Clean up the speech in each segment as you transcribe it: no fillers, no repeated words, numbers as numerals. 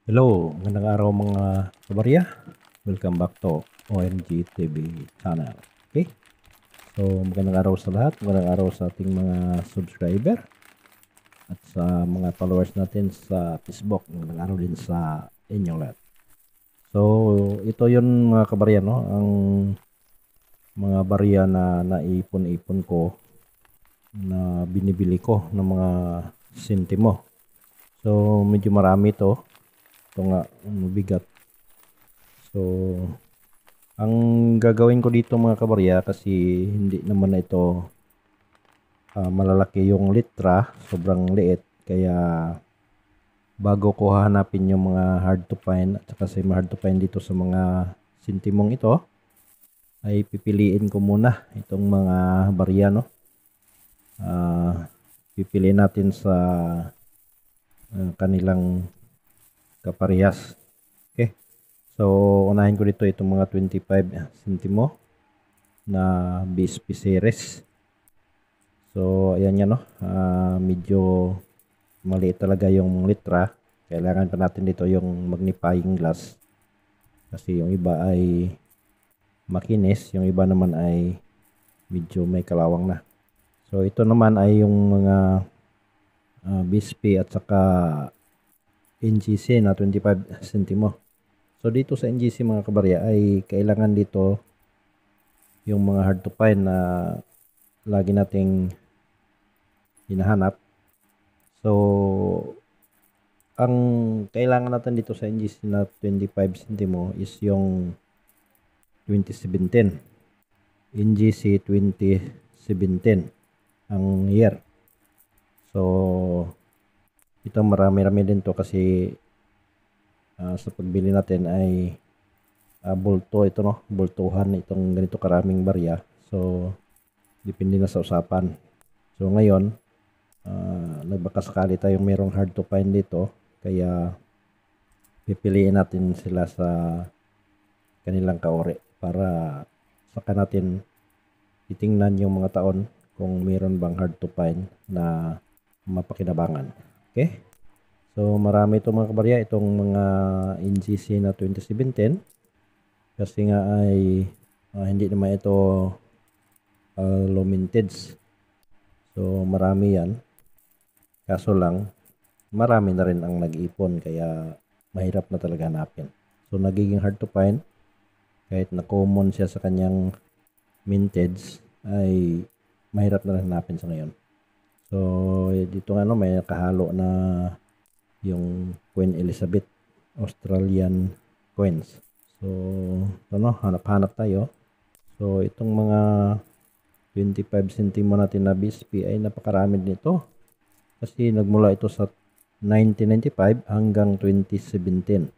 Hello, magandang araw mga kabarya. Welcome back to OMG TV channel. Okay? So, magandang araw sa lahat. Magandang araw sa ating mga subscriber at sa mga followers natin sa Facebook. Magandang araw din sa inyong lahat. So, ito yun mga kabarya, no? Ang mga barya na naipon-ipon ko na binibili ko ng mga sentimo. So, medyo marami to. Ito nga, mabigat. So, ang gagawin ko dito mga kabarya, kasi hindi naman na ito malalaki yung litra, sobrang liit. Kaya bago ko hahanapin yung mga hard to find at saka hard to find dito sa mga sintimong ito, ay pipiliin ko muna itong mga barya, no? Pipiliin natin sa kanilang kaparehas. Okay? So, unahin ko dito itong mga 25 sentimo na BSP series. So, ayan yan, no? Medyo maliit talaga yung litra. Kailangan pa natin dito yung magnifying glass. Kasi yung iba ay makinis, yung iba naman ay medyo may kalawang na. So, ito naman ay yung mga BSP at saka NGC na 25 sentimo. So, dito sa NGC mga kabarya ay kailangan dito yung mga hard to find na lagi nating hinahanap. So, ang kailangan natin dito sa NGC na 25 sentimo is yung 2017. NGC 2017 ang year. So, ito marami-rami din to kasi sa pagbili natin ay bulto ito, no? Bultuhan itong ganito karaming barya. So, depende na sa usapan. So, ngayon, nagbakasakali tayong merong hard to find dito. Kaya, pipiliin natin sila sa kanilang kauri para saka natin titingnan yung mga taon kung meron bang hard to find na mapakinabangan. Okay? So, marami itong mga kabarya, itong mga NGC na 2017. Kasi nga ay hindi naman ito low mintage. So, marami yan. Kaso lang, marami na rin ang nag-ipon kaya mahirap na talaga hanapin. So, nagiging hard to find. Kahit na common siya sa kanyang mintage, ay mahirap na rin hanapin sa ngayon. So, dito nga, no, may nakahalo na yung Queen Elizabeth Australian coins. So, ito, no, hanap-hanap tayo. So, itong mga 25 sentimo natin na BSP ay napakarami nito. Kasi nagmula ito sa 1995 hanggang 2017.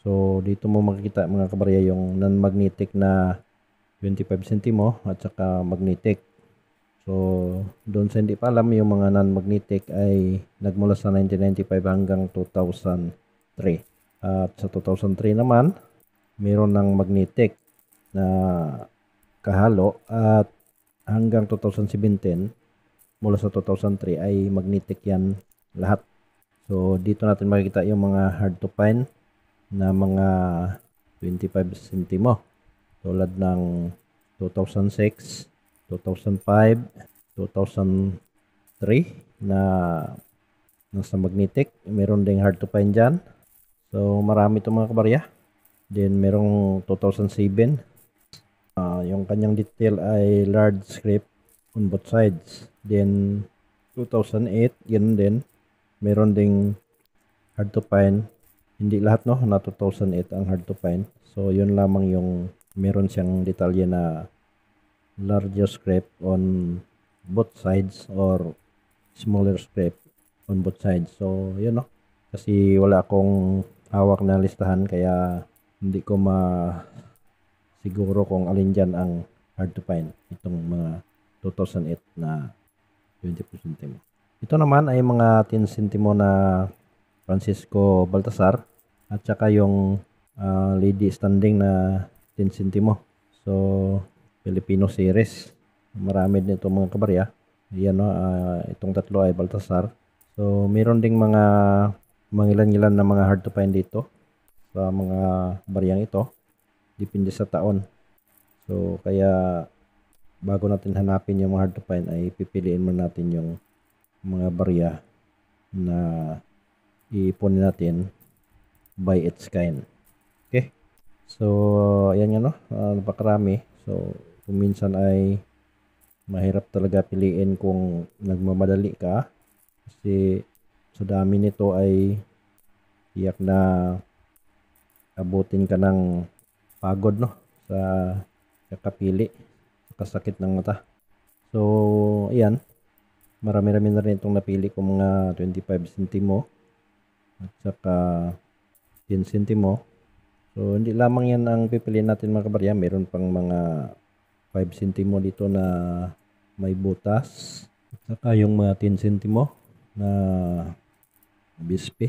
So, dito mo makikita mga kabarya yung non-magnetic na 25 sentimo at saka magnetic. So, doon sa hindi pa alam, yung mga non-magnetic ay nagmula sa 1995 hanggang 2003. At sa 2003 naman, mayroon ng magnetic na kahalo at hanggang 2017, mula sa 2003 ay magnetic yan lahat. So, dito natin makikita yung mga hard to find na mga 25 sentimo. Tulad ng 2006, 2005, 2003 na nasa magnetic. Meron ding hard to find dyan. So, marami itong mga kabarya. Then, merong 2007. Yung kanyang detail ay large script on both sides. Then, 2008, yun din. Meron ding hard to find. Hindi lahat, no, na 2008 ang hard to find. So, yun lamang yung meron siyang detalye na larger script on both sides or smaller script on both sides. So, yun, no. Kasi wala akong hawak na listahan kaya hindi ko siguro kung alin dyan ang hard to find itong mga 2008 na 20 sentimo. Ito naman ay mga 10 sentimo na Francisco Baltasar at saka yung lady standing na 10 sentimo. So, Filipino series. Marami din itong mga kabarya. Yan, no, itong tatlo ay Baltasar. So, meron ding mga mangilan-ngilan na mga hard to find dito sa mga baryang ito. Depende sa taon. So, kaya bago natin hanapin yung mga hard to find ay pipiliin muna natin yung mga barya na iipunin natin by its kind. Okay? So, ayan nga no, napakarami. So, kung minsan ay mahirap talaga piliin kung nagmamadali ka kasi sa dami nito ay tiyak na abutin ka ng pagod no sa kakapili, kasakit ng mata. So, ayan, marami-rami na rin itong napili ko, mga 25 centimo at saka 10 centimo. So, hindi lamang yan ang pipiliin natin mga kabarya. Meron pang mga 5 centimo dito na may butas. At saka yung mga 10 centimo na bispe.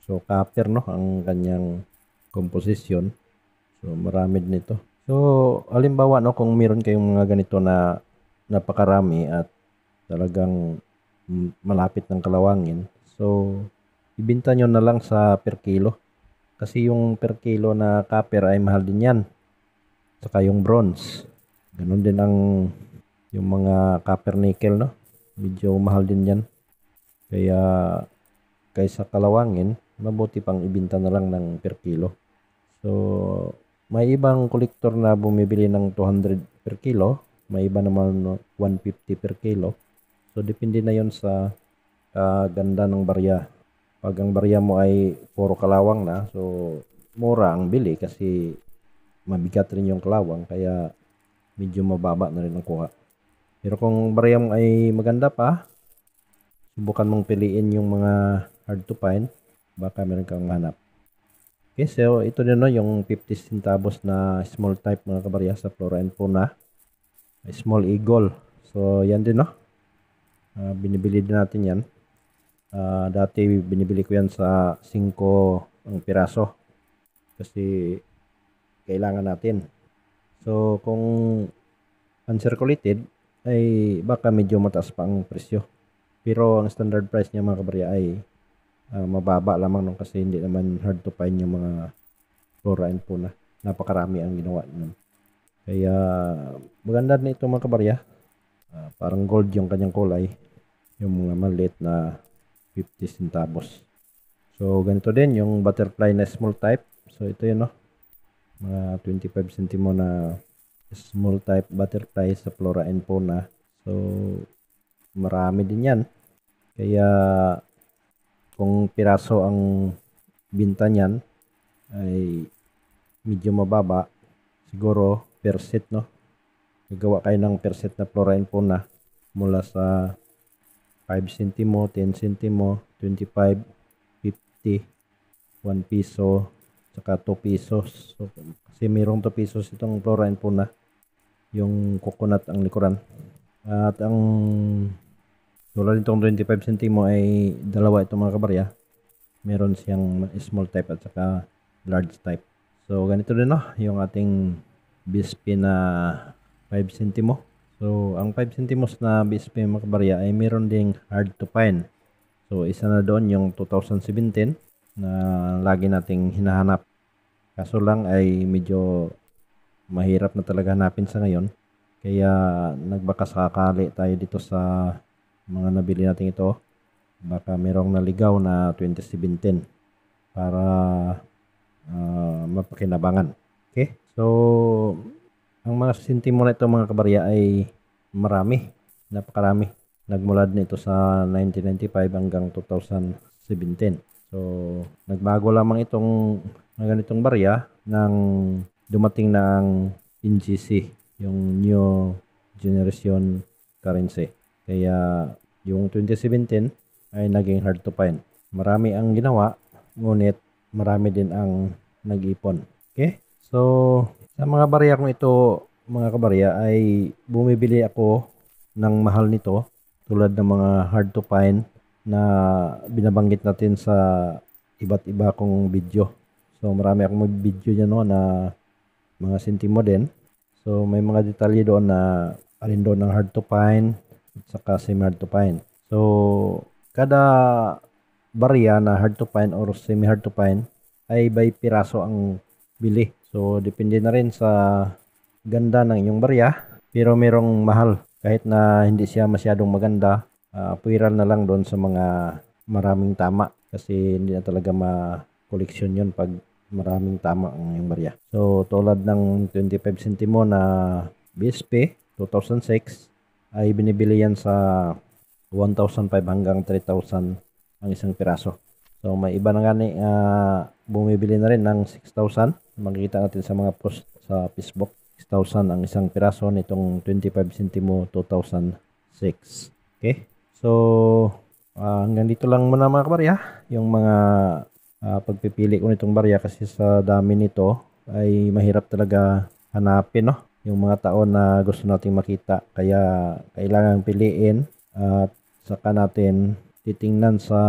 So, copper no ang kanyang composition. So, marami din ito. So, halimbawa no, kung meron kayong mga ganito na napakarami at talagang malapit ng kalawangin. So, ibenta nyo na lang sa per kilo. Kasi yung per kilo na copper ay mahal din yan. Saka yung bronze. Ganun din ang yung mga copper nickel no. Medyo mahal din yan. Kaya kaysa kalawangin, mabuti pang ibenta na lang ng per kilo. So, may ibang kolektor na bumibili ng 200 per kilo. May iba naman 150 per kilo. So, depende na yon sa ganda ng barya. Pag ang barya mo ay puro kalawang na, so mura ang bili kasi mabigat rin yung kalawang. Kaya medyo mababa na rin ang kuha. Pero kung barya mo ay maganda pa, subukan mong piliin yung mga hard to find. Baka meron kang hanap. Okay, so ito din no, yung 50 centavos na small type mga kabarya sa Flora and Fauna. Small eagle. So yan din no. Binibili din natin yan. Dati binibili ko yan sa 5 ang piraso. Kasi kailangan natin. So kung uncirculated ay baka medyo mataas pa ang presyo. Pero ang standard price niya mga kabarya ay mababa lamang nung kasi hindi naman hard to find yung mga Flora and Fauna. Napakarami ang ginawa nun. Kaya maganda din ito mga kabarya. Parang gold yung kanyang kulay. Yung mga maliit na 50 centavos. So ganito din yung butterfly na small type. So ito yun no. Mga 25 centimo na small type butterfly sa Flora and Fauna. So marami din yan. Kaya kung piraso ang binta niyan ay medyo mababa, siguro per set no. Gagawa kayo ng per set na Flora and Fauna mula sa 5 centimo, 10 centimo, 25, 50, 1 piso, saka 2 pesos. So, kasi mayroong 2 pesos itong Flora and Fauna, yung coconut ang likuran. At ang tulad nitong 25 centimo ay dalawa itong mga kabarya. Meron siyang small type at saka large type. So ganito din no, yung ating bispe na 5 centimo. So ang 5 centimos na bispe mga kabarya ay meron ding hard to find. So isa na doon yung 2017 na lagi nating hinahanap. Kaso lang ay medyo mahirap na talaga hanapin sa ngayon. Kaya nagbaka sakali tayo dito sa mga nabili natin ito. Baka merong naligaw na 2017 para mapakinabangan. Okay? So, ang mga sentimo na ito mga kabarya ay marami. Napakarami. Nagmula din ito sa 1995 hanggang 2017. So, nagbago lamang itong ganitong barya nang dumating na ang NGC, yung New Generation Currency. Kaya yung 2017 ay naging hard to find. Marami ang ginawa, ngunit marami din ang nag-ipon. Okay? So, sa mga barya kong ito, mga kabarya, ay bumibili ako ng mahal nito tulad ng mga hard to find na binabanggit natin sa iba't iba kong video. So, marami akong mag-video dyan no, na mga sentimo din. So, may mga detalye doon na alin doon ng hard to find at saka semi hard to find. So, kada barya na hard to find or semi hard to find ay by piraso ang bili. So depende na rin sa ganda ng inyong barya, pero merong mahal kahit na hindi siya masyadong maganda. Puwiral na lang doon sa mga maraming tama kasi hindi na talaga ma-koleksyon yun pag maraming tama ang inyong barya. So tulad ng 25 centimo na BSP 2006 ay binibili yan sa 1,500 hanggang 3,000 ang isang piraso. So may iba na nga bumibili na rin ng 6,000. Makikita natin sa mga post sa Facebook. 6,000 ang isang piraso nitong 25 centimo 2006. Okay? So hanggang dito lang muna mga kabarya. Yung mga pagpipili ko nitong barya kasi sa dami nito ay mahirap talaga hanapin, no? Yung mga taon na gusto nating makita. Kaya kailangan piliin at saka natin titingnan sa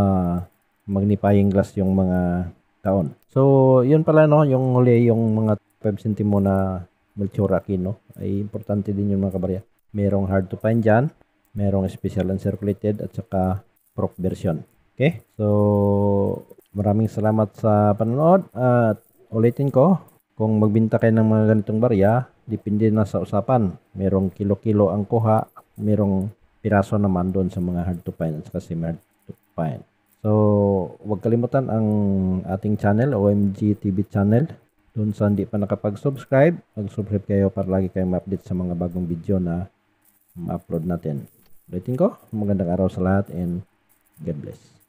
magnifying glass yung mga taon. So, yun pala, no, yung huli, yung mga 5 centimo na Melchora Aquino ay importante din yung mga kabarya. Merong hard to find dyan, merong special uncirculated at saka proof version. Okay? So, maraming salamat sa panonood at ulitin ko, kung magbinta kayo ng mga ganitong barya, depende na sa usapan. Merong kilo-kilo ang kuha, merong piraso naman doon sa mga hard to find at saka semi hard to find. So, huwag kalimutan ang ating channel, OMG TV channel. Doon sa hindi pa nakapag-subscribe, mag-subscribe kayo para lagi kayong ma-update sa mga bagong video na ma-upload natin. Ulitin ko, magandang araw sa lahat and God bless.